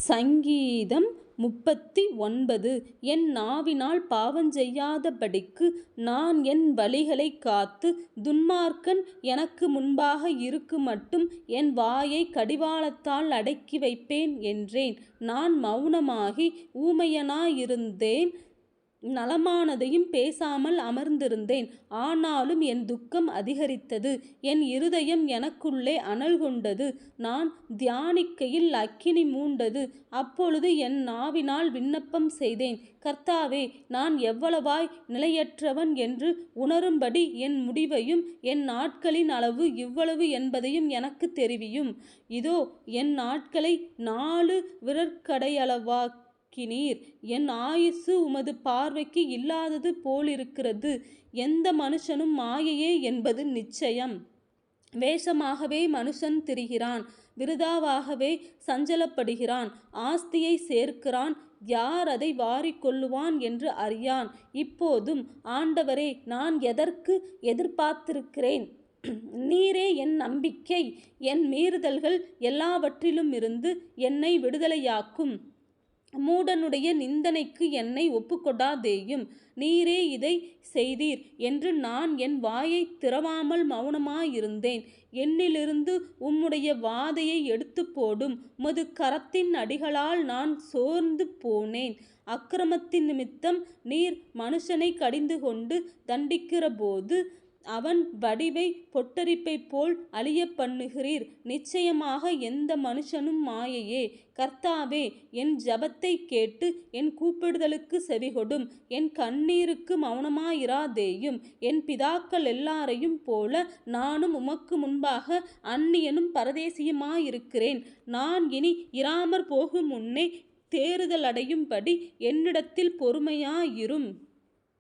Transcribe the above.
சங்கீதம் 39. என் நாவினால் பாவஞ்செய்யாதபடிக்கு நான் என் வழிகளைக் காத்து, துன்மார்க்கன் எனக்கு முன்பாக இருக்குமட்டும் என் வாயைக் கடிவாளத்தால் அடக்கி வைப்பேன் என்றேன். நான் மவுனமாகி ஊமையனாயிருந்தேன், நலமானதையும் பேசாமல் அமர்ந்திருந்தேன். ஆனாலும் என் துக்கம் அதிகரித்தது, என் இருதயம் எனக்குள்ளே அனல் கொண்டது. நான் தியானிக்கையில் அக்கினி மூண்டது. அப்பொழுது என் நாவினால் விண்ணப்பம் செய்தேன், கர்த்தாவே, நான் எவ்வளவாய் நிலையற்றவன் என்று உணரும்படி என் முடிவையும் என் நாட்களின் அளவு இவ்வளவு என்பதையும் எனக்கு தெரிவியும். இதோ, என் நாட்களை 4 விரற்கடையளவாக்கினீர். என் ஆயுசு உமது பார்வைக்கு இல்லாதது போலிருக்கிறது. எந்த மனுஷனும் மாயையே என்பது நிச்சயம். வேஷமாகவே மனுஷன் திரிகிறான், விருதாவாகவே சஞ்சலப்படுகிறான். ஆஸ்தியை சேர்க்கிறான், யார் அதை வாரிக்கொள்ளுவான் என்று அறியான். இப்போதும் ஆண்டவரே, நான் எதற்கு எதிர்பார்த்திருக்கிறேன்? நீரே என் நம்பிக்கை. என் மீறுதல்கள் எல்லாவற்றிலுமிருந்து என்னை விடுதலையாக்கும். மூடனுடைய நிந்தனைக்கு என்னை ஒப்புக்கொடாதேயும். நீரே இதை செய்தீர் என்று நான் என் வாயைத் திறவாமல் மவுனமாயிருந்தேன். என்னிலிருந்து உம்முடைய வாதையை எடுத்துப் போடும். உமது கரத்தின் அடிகளால் நான் சோர்ந்து போனேன். அக்கிரமத்தின் நிமித்தம் நீர் மனுஷனைக் கடிந்து கொண்டு தண்டிக்கிறபோது அவன் வடிவை பொட்டரிப்பைப் போல் அழியப் பண்ணுகிறீர். நிச்சயமாக எந்த மனுஷனும் மாயையே. கர்த்தாவே, என் ஜெபத்தைக் கேட்டு என் கூப்பிடுதலுக்கு செவிகொடும். என் கண்ணீருக்கு மவுனமாயிராதேயும். என் பிதாக்கள் எல்லாரையும் போல நானும் உமக்கு முன்பாக அந்நியனும் பரதேசியுமாயிருக்கிறேன். நான் இனி இராமற் போகும் முன்னே தேறுதலடையும்படி என்னிடத்தில் பொறுமையாயிரும்.